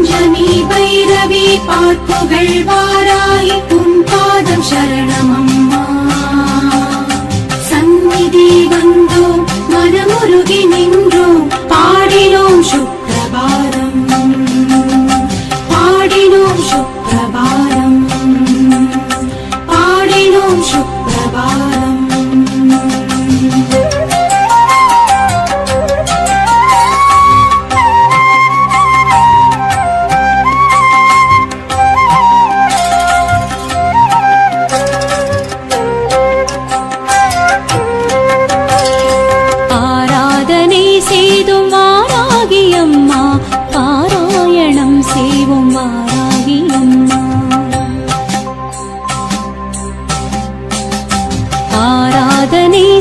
பஞ்சமி பைரவி பார்ப்புகள் வாராய் உன் பாதம் சரணமம்மா சந்நிதி வந்தோம் மனமுருகி நின்றோம் பாடினோம் சுப்ரபாதம் பாடினோம் சுப்ரபாதம் பாடினோம் சுப்ரபாதம்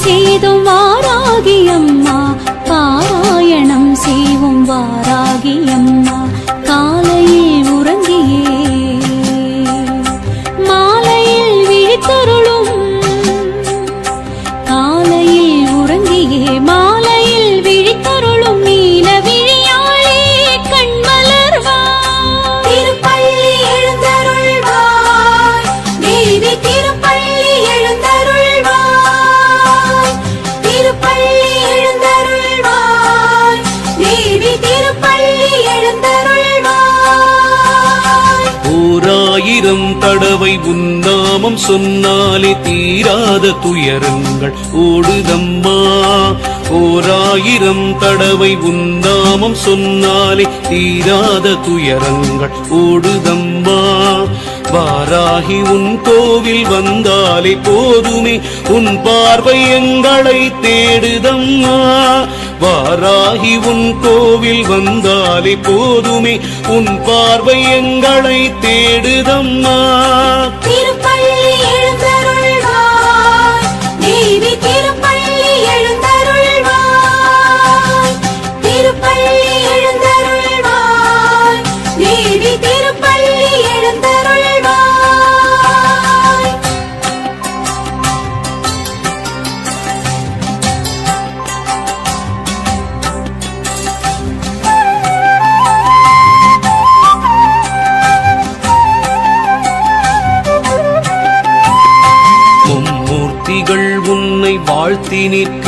செய்தும் வாராகி அம்மா பாராயணம் செய்வோம் வாராகி அம்மா காலையில் உறங்கியே மாலையில் விழித்தருளும் காலையில் உறங்கியே மாலையில் விழித்தருளும் நீல விழியாளே கண்மலர்வாய் திருப்பள்ளி எழுந்தருள்வாய் தேவி திருப்பள்ளி எழுந்தருள்வாய் திருப்பள்ளி எழுந்தருள்வாய் தேவி திருப்பள்ளி எழுந்தருள்வாய் ஓராயிரம் தடவை உன்னாமம் சொன்னாலே தீராத துயரங்கள் ஓடுதம்மா ஓராயிரம் தடவை உன்னாமம் சொன்னாலே தீராத துயரங்கள் ஓடுதம்மா வாராகி உன் கோவில் வந்தாலே போதுமே உன் பார்வை எங்களை தேடுதம்மா வாராகி உன் கோவில் வந்தாலே போதுமே உன் பார்வை எங்களை தேடுதம்மா திருப்பள்ளி எழுந்தருள்வாய் தேவி திருப்பள்ளி எழுந்தருள்வாய் திருப்பள்ளி எழுந்தருள்வாய் தேவி திருப்பள்ளி எழுந்தருள்வாய் மும்மூர்த்திகள் உன்னை வாழ்த்தி நிற்க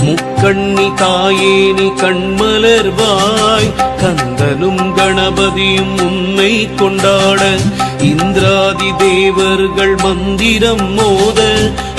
முக்கண்ணி தாயே நீ கண்மலர்வாய் கந்தனும் கணபதியும் உன்னை கொண்டாட இந்திராதி தேவர்கள் மந்திரம் மோத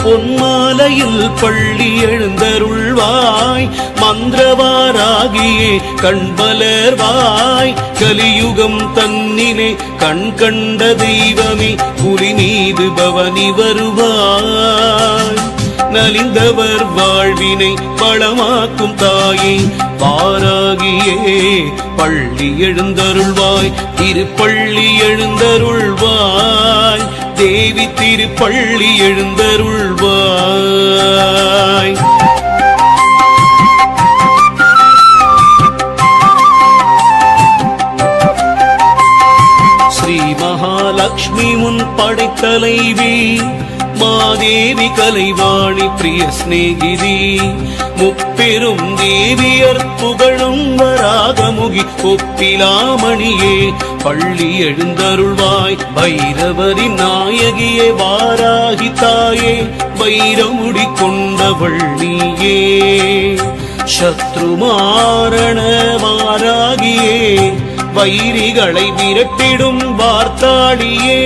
பொன்மாலையில் பள்ளி எழுந்தருள்வாய் மந்திரவாராகியே கண்மலர்வாய் கலியுகம் தன்னிலே கண் கண்ட தெய்வமே புலி மீது பவனி வருவாய் நலிந்தவர் வாழ்வினை வளமாக்கும் தாயே வாராகியே பள்ளி எழுந்தருள்வாய் திருப்பள்ளி எழுந்தருள்வாய் தேவி திருப்பள்ளி எழுந்தருள்வாய் ஸ்ரீ மகாலட்சுமி முன் படைத்தலைவி மாதேவி கலைவாணி பிரிய ஸ்நேகிதி முப்பெரும் தேவியர் புகழும் வராகமுகி ஒப்பிலாமணியே பள்ளி எழுந்தருள்வாய் பைரவரின் நாயகியே வாராகி தாயே வைரமுடி கொண்டவள் நீயே சத்ருமாரண வாராகியே வைரிகளை விரட்டிடும் வார்த்தாடியே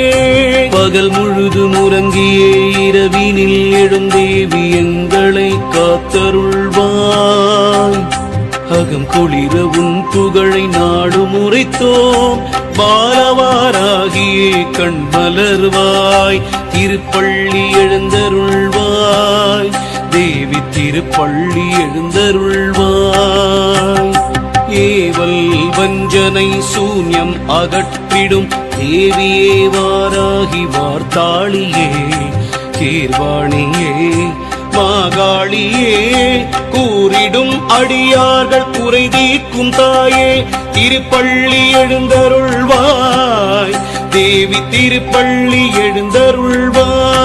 பகல் முழுதும் உறங்கியே இரவினில் எழுந்தேவி எங்களை காத்தருள்வாய் அகம் குளிர உன் புகழை நாடு முறைத்தோம் பாலவாராகியே கண்மலர்வாய் திருப்பள்ளி எழுந்தருள்வாய் தேவி திருப்பள்ளி எழுந்தருள்வாய் ஏவல் வஞ்சனை சூன்யம் அகற்றிடும் தேவியே வாராகி வார்த்தாளியே கீர்வாணியே மாகாளியே கூறிடும் அடியார்கள் குறை தீர்க்கும் தாயே திருப்பள்ளி எழுந்தருள்வாய் தேவி திருப்பள்ளி எழுந்தருள்வாய்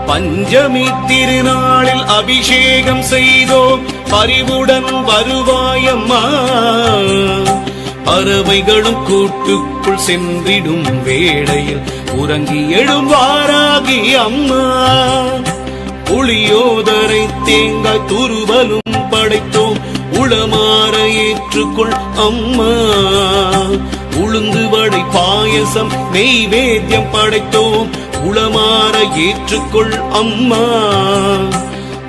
பஞ்சமி திருநாளில் அபிஷேகம் செய்தோம் பரிவுடன் வருவாயம்மா பறவைகளும் கூட்டுக்குள் சென்றிடும் வேளையில் உறங்கி எழுவாராகி அம்மா. புளியோதரை தேங்காய் துருவலும் படைத்தோம், உளமாற ஏற்றுக்கொள் அம்மா. உளுந்து வடை பாயசம் நெய்வேத்தியம் படைத்தோம், உளமாற ஏற்றுக்கொள் அம்மா.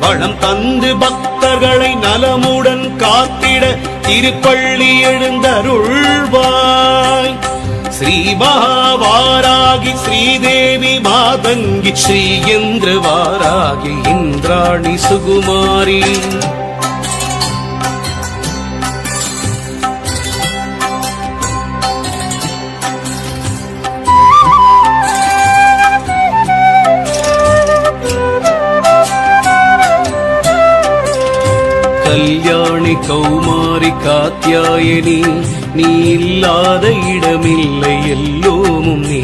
வளம் தந்து பக்தர்களை நலமுடன் காத்திட திருப்பள்ளி எழுந்தருள்வாய். ஸ்ரீ மகாவாராகி ஸ்ரீதேவி மாதங்கி ஸ்ரீயந்திர வாராகி இந்திராணி சுகுமாரி. கல்யாணி கௌமாரி காத்யாயனி, நீ இல்லாத இடமில்லை எல்லோமும் நீ.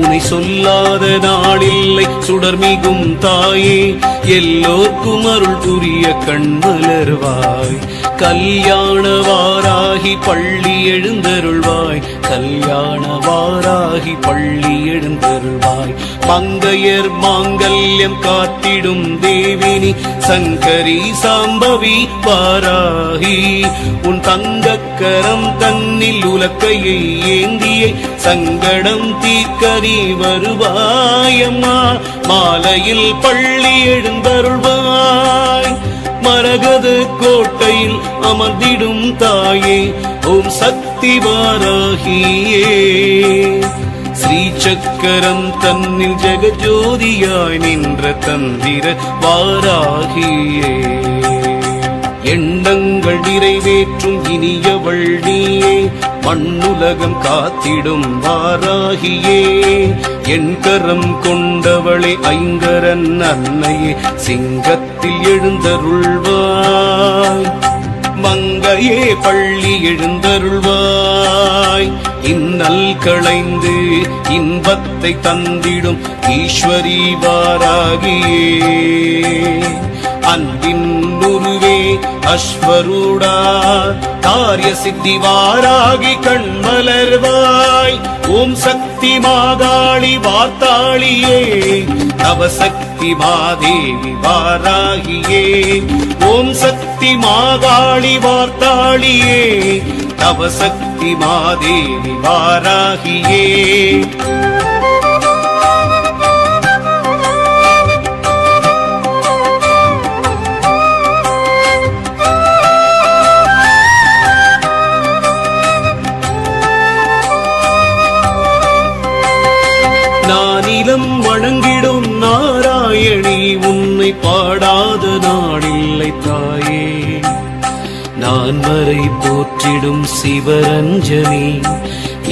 உனை சொல்லாத நாளில்லை சுடர்மிகும் தாயே, எல்லோர்க்கும் அருள் புரிய கண்மலர்வாய். கல்யாண வாராகி பள்ளி எழுந்தருள்வாய், கல்யாண வாராகி பள்ளி எழுந்தருள்வாய். மங்கையர் மாங்கல்யம் காத்திடும் தேவினி சங்கரி சாம்பவி வாராகி. உன் தங்கக்கரம் தன்னில் உலக்கையை ஏந்தியே சங்கடம் தீர்க்கரி வருவாயம்மா. மாலையில் பள்ளி எழுந்தருள்வாய், மரகத கோட்டையில் அமர்ந்திடும் தாயே, ஓம் சக்தி வாராகியே. ஸ்ரீ சக்கரம் தன்னில் ஜெகஜோதியாய் நின்ற தந்திர வாராகியே. எண்ணங்கள் நிறைவேற்றும் இனியவள் நீயே, மண்ணுலகம் காத்திடும் வாராகியே. என் கரம் கொண்டவளே ஐங்கரன் அன்னையே, சிங்கத்தில் எழுந்தருள்வாய். மங்கையே பள்ளி எழுந்தருள்வாய். இன்னல் களைந்து இன்பத்தை தந்திடும் ஈஸ்வரி வாராகியே. அன்பின் உருவே அஸ்வரூடா, காரிய சித்தி வாராகி கண்மலர்வாய். ஓம் சக்தி மாகாளி வார்த்தாளியே, நவசக்தி மாதேவி வாராகியே. ஓம் சக்தி மாகாளி வார்த்தாளியே, நவசக்தி மாதேவி வாராகியே. நானிலம் வணங்கிடும் நாராயணி, உன்னை பாடாத நாளில்லை தாயே. நான் வரை போற்றிடும் சிவரஞ்சனி,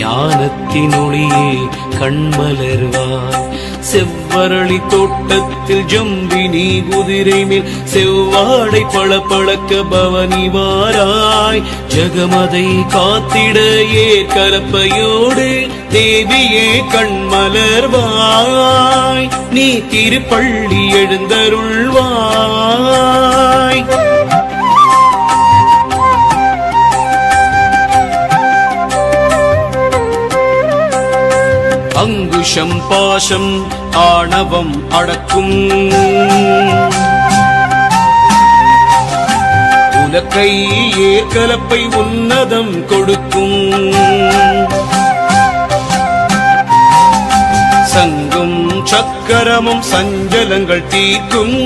ஞானத்தின் ஒளியே கண்மலர்வாய். செவ்வரளி தோட்டத்தில் ஜம்பினி குதிரை மேல் செவ்வாடை பளபளக்க பவனி வாராய். ஜகமதை காத்திட ஏற்கலப்பையோடு தேவியே கண்மலர்வாய். நீ திருப்பள்ளி எழுந்தருள்வாய். அங்குஷம் பாசம் ஆணவம் அடக்கும், உலக்கை ஏற்கலப்பை உன்னதம் கொடுக்கும். சங்கும் சக்கரமும் சஞ்சலங்கள் தீர்க்கும்.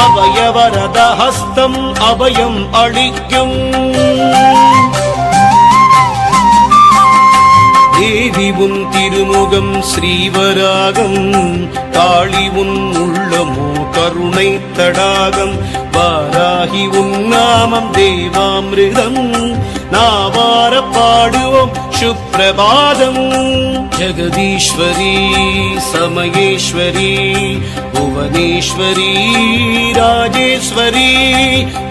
அபயவரத ஹஸ்தம் அபயம் அளிக்கும். தேவி உன் திருமுகம் ஸ்ரீவராகம், காளி உன் உள்ளமோ கருணை தடாகம். வாராகி உன் நாமம் தேவாமிருதம், நாவார பாடுவோம் சுப்பிரபாதம். ஜெகதீஸ்வரி சமயேஸ்வரி புவனேஸ்வரி ராஜேஸ்வரி.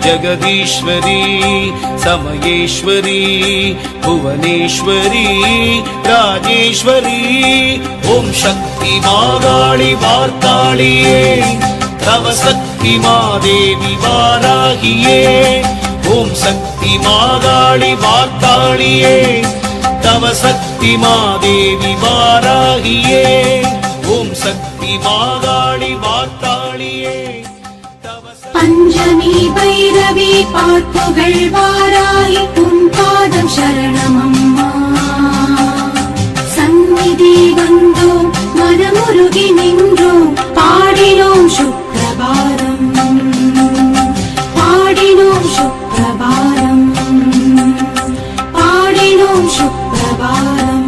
ஜெகதீஸ்வரி சமயேஸ்வரி புவனேஸ்வரி ராஜேஸ்வரி. ஓம் சக்தி மாகாளி வார்த்தாளியே, தவ சக்தி சக்தி மாதேவி வாராகியே ஓம் சக்தி மாகாளி வார்த்தாளியே தவ சக்தி மாதேவி வாராகியே ஓம் சக்தி மாகாளி வார்த்தாளியே பஞ்சமி பைரவி பார்ப்புகள் வாராய் உன் பாதம் சரணமம்மா சந்நிதி வந்தோம் மனமுருகி நின்றோம் பாடினோம் சுப்ரபாதம் பாடினோம் சுப்ரபாதம் பாடினோம் சுப்ரபாதம்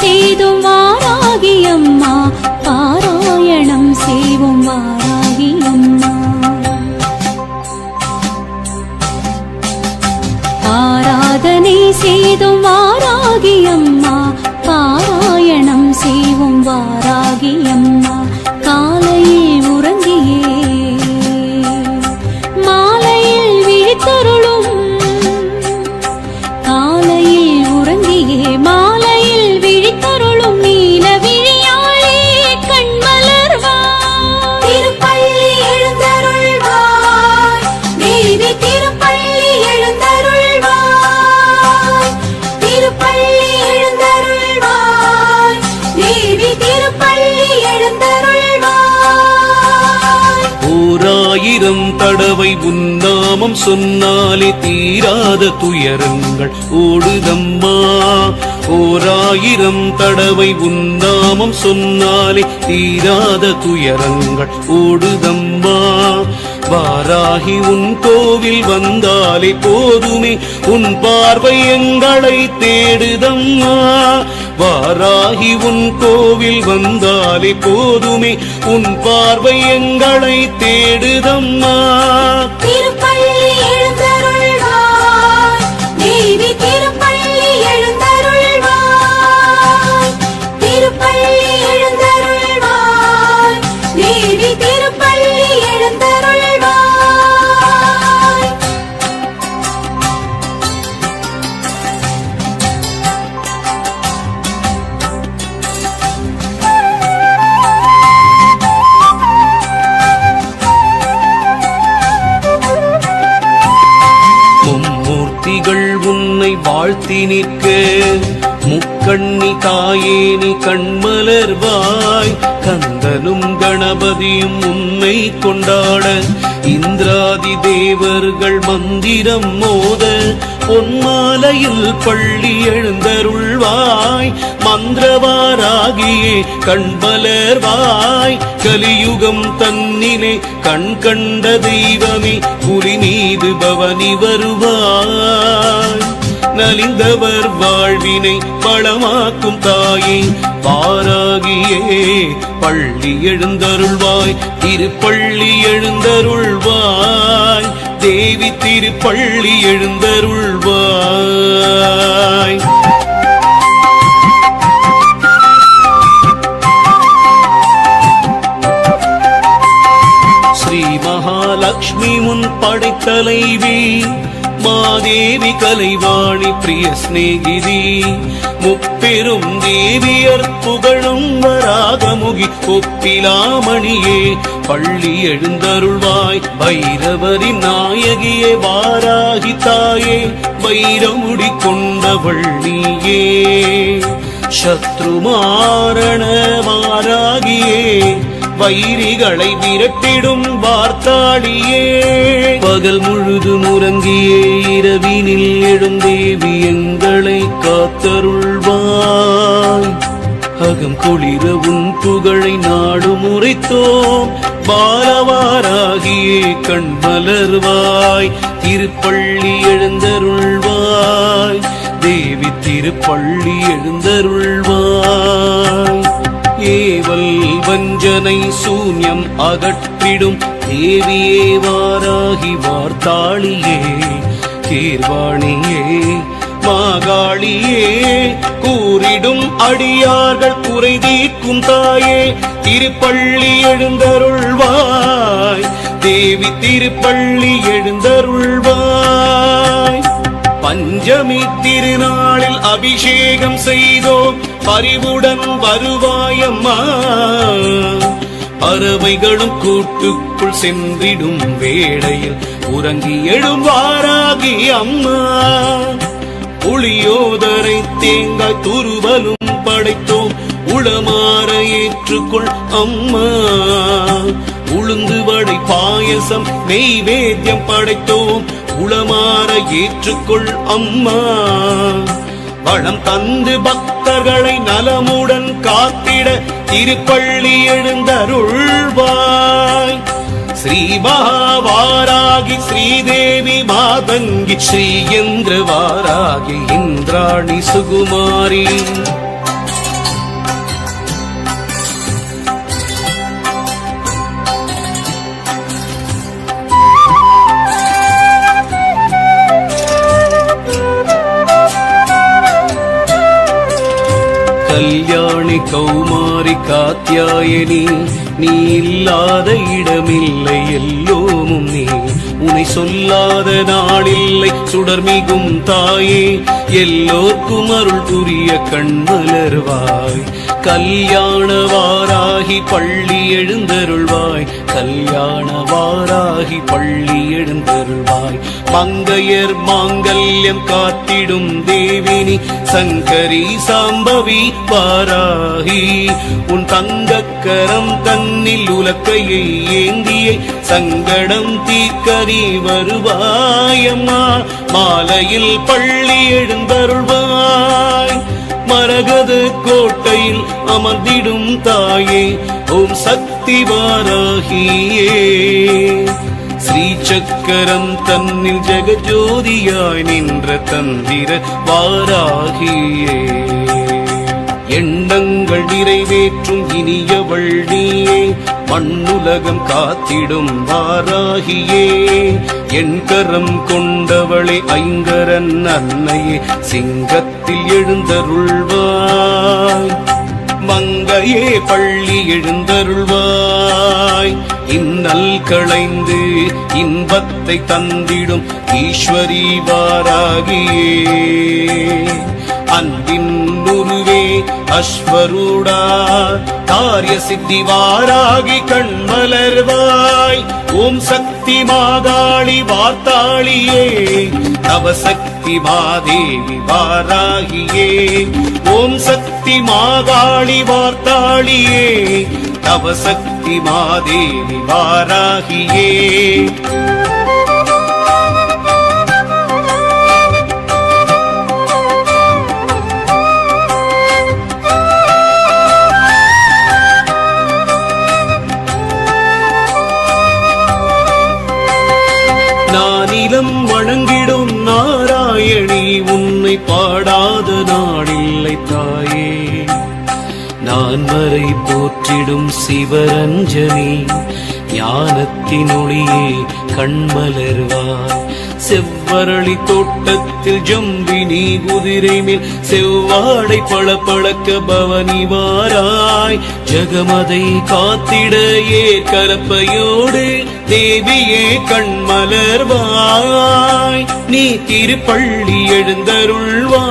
செய்தும் வாராகி அம்மா பாராயணம் செய்வோம் வாராகி அம்மா ஆராதனை செய்தும் வாராகி அம்மா பாராயணம் செய்வோம் வாராகி அம்மா காலையில் உறங்கியே மாலையில் விழித்தருளும் காலையில் உறங்கியே மாலையில் விழித்தருளும் நீல விழியாளே கண்மலர்வாய் திருப்பள்ளி எழுந்தருள்வாய் தேவி திருப்பள்ளி எழுந்தருள்வாய் திருப்பள்ளி எழுந்தருள்வாய் தேவி திருப்பள்ளி எழுந்தருள்வாய் ஓராயிரம் தடவை உன்னாமம் சொன்னாலே தீராத துயரங்கள் ஓடுதம்மா ஓராயிரம் தடவை உன்னாமம் சொன்னாலே தீராத துயரங்கள் ஓடுதம்மா வாராகி உன் கோவில் வந்தாலே போதுமே உன் பார்வை எங்களை தேடுதம்மா வாராகி உன் கோவில் வந்தாலே போதுமே உன் பார்வை எங்களை தேடுதம்மா திருப்பள்ளி எழுந்தருள்வாய் தேவி திருப்பள்ளி எழுந்தருள்வாய் திருப்பள்ளி எழுந்தருள்வாய் தேவி திருப்பள்ளி எழுந்தருள்வாய் மும்மூர்த்திகள் உன்னை வாழ்த்தி நிற்க முக்கண்ணி தாயேனி கண்மலர்வாய் கந்தனும் கணபதியும் உன்னை கொண்டாட இந்திராதி தேவர்கள் மந்திரம் மோத பொன்மாலையில் பள்ளி எழுந்தருள்வாய் மந்திரவாராகியே கண்மலர்வாய் கலியுகம் தன்னிலே கண் கண்ட தெய்வமே புலி மீது பவனி வருவாய் நலிந்தவர் வாழ்வினை பழமாக்கும் தாயே பாராகியே பள்ளி எழுந்தருள்வாய் திருப்பள்ளி எழுந்தருள்வாய் தேவி திருப்பள்ளி எழுந்தருள்வாய் ஸ்ரீ மகாலட்சுமி முன் படைத்தலைவி மாதேவி கலைவாணி பிரிய சிநேகிதி முப்பெரும் தேவியர் புகழும் வராகமுகி ஒப்பிலாமணியே பள்ளி எழுந்தருள்வாய் பைரவரின் நாயகியே வாராகி தாயே வைரமுடி கொண்டவள் நீயே சத்ருமாரண வாராகியே வைரிகளை விரட்டிடும் வார்த்தாளியே பகல் முழுதும் உறங்கியே இரவினில் எழுந்தேவி எங்களை காத்தருள்வாய் அகம் குளிர உன் புகழை நாடு முறைத்தோம் பாலவாராகியே கண்மலர்வாய் திருப்பள்ளி எழுந்தருள்வாய் தேவி திருப்பள்ளி எழுந்தருள்வாய் ஏவல் வஞ்சனை சூன்யம் அகற்றிடும் தேவியே வாராகி வார்த்தாளியே கீர்வாணியே மாகாளியே கூறிடும் அடியார்கள் குறை தீர்க்கும் தாயே திருப்பள்ளி எழுந்தருள்வாய் தேவி திருப்பள்ளி எழுந்தருள்வாய் பஞ்சமி திருநாளில் அபிஷேகம் செய்தோம் பரிவுடன் வருவாயம்மா பறவைகளும் கூட்டுக்குள் சென்றிடும் வேளையில் உறங்கி எழுவாராகி அம்மா புளியோதரை தேங்காய் துருவலும் படைத்தோம் உளமாற ஏற்றுக்கொள் அம்மா உளுந்து வடை பாயசம் நெய்வேத்தியம் படைத்தோம் உளமாற ஏற்றுக்கொள் அம்மா வளம் தந்து பக்தர்களை நலமுடன் காத்திட திருப்பள்ளி எழுந்தருள்வாய் ஸ்ரீ மகாவாராகி ஸ்ரீதேவி மாதங்கி ஸ்ரீயந்திர வாராகி இந்திராணி சுகுமாரி கல்யாணி கௌமாரி காத்யாயனி நீ இல்லாத இடமில்லை எல்லோமும் நீ உனை சொல்லாத நாளில்லை சுடர்மிகும் தாயே எல்லோர்க்கும் அருள் புரிய கண்மலர்வாய் கல்யாண வாராகி பள்ளி எழுந்தருள்வாய் கல்யாண வாராகி பள்ளி எழுந்தருள்வாய் மங்கையர் மாங்கல்யம் காத்திடும் தேவினி சங்கரி சாம்பவி வாராகி உன் தங்கக்கரம் தன்னில் உலக்கையை ஏந்தியை சங்கடம் தீர்க்கரி வருவாயம்மா மாலையில் பள்ளி எழுந்தருள்வாய் மரகத கோட்டையில் அமர்ந்திடும் தாயே ஓம் சக்தி வாராகியே ஸ்ரீ சக்கரம் தன்னில் ஜெகஜோதியாய் நின்ற தந்திர வாராகியே எண்ணங்கள் நிறைவேற்றும் இனியவள் நீயே மண்ணுலகம் காத்திடும் வாராகியே என் கரம் கொண்டவளே ஐங்கரன் அன்னையே சிங்கத்தில் எழுந்தருள்வாய் மங்கையே பள்ளி எழுந்தருள்வாய் இன்னல் களைந்து இன்பத்தை தந்திடும் ஈஸ்வரி வாராகியே அன்பின் உருவே அஸ்வரூடா காரிய சித்தி வாராகி கண்மலர்வாய் ஓம் சக்தி மாகாளி வார்த்தாளியே நவசக்தி மாதேவி வாராகியே ஓம் சக்தி மாகாளி வார்த்தாளியே நவசக்தி மாதேவி வாராகியே நானிலம் வணங்கிடும் நாராயணி உன்னை பாடாத நாளில்லை தாயே நான் வரை போற்றிடும் சிவரஞ்சனி ஞானத்தின் ஒளியே கண்மலர்வாய் செவ்வரளி தோட்டத்தில் ஜம்பினி குதிரை மேல் செவ்வாடை பளபளக்க பவனி வாராய் ஜகமதை காத்திட கலப்பையோடு தேவியே கண்மலர்வாய் நீ திருப்பள்ளி எழுந்தருள்வாய்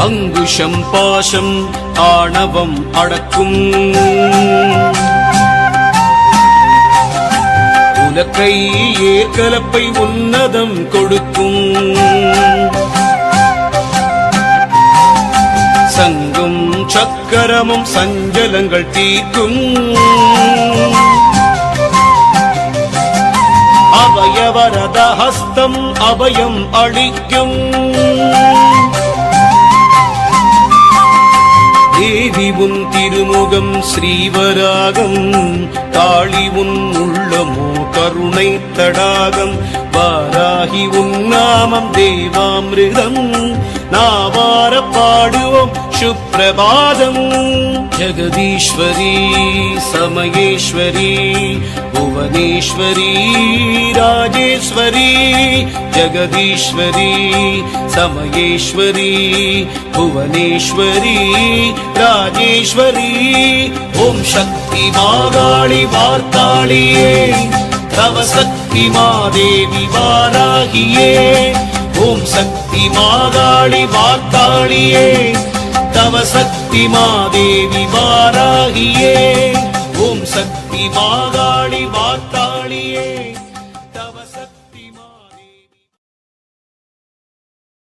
அங்குஷம் பாசம் ஆணவம் அடக்கும் உலக்கை ஏற்கலப்பை உன்னதம் கொடுக்கும் சங்கும் சக்கரமும் சஞ்சலங்கள் தீர்க்கும் அபயவரத ஹஸ்தம் அபயம் அளிக்கும் தேவி உன் திருமுகம் ஸ்ரீவராகம் காளி உன் உள்ளமோ கருணை தடாகம் வாராகி உன் நாமம் தேவாமிருதம் நாவார பாடுவோம் சுப்பிரபாதம் ஜெகதீஸ்வரி சமயேஸ்வரி புவனேஸ்வரி ராஜேஸ்வரி ஜெகதீஸ்வரி சமயேஸ்வரி புவனேஸ்வரி ராஜேஸ்வரி ஓம் சக்தி மாகாளி வார்த்தாளியே தவ சக்தி மாதேவி வாராகியே ஓம் சக்தி மாகாளி வார்த்தாளியே தவ சக்தி மாதேவி வாராகியே ஓம் சக்தி மாகா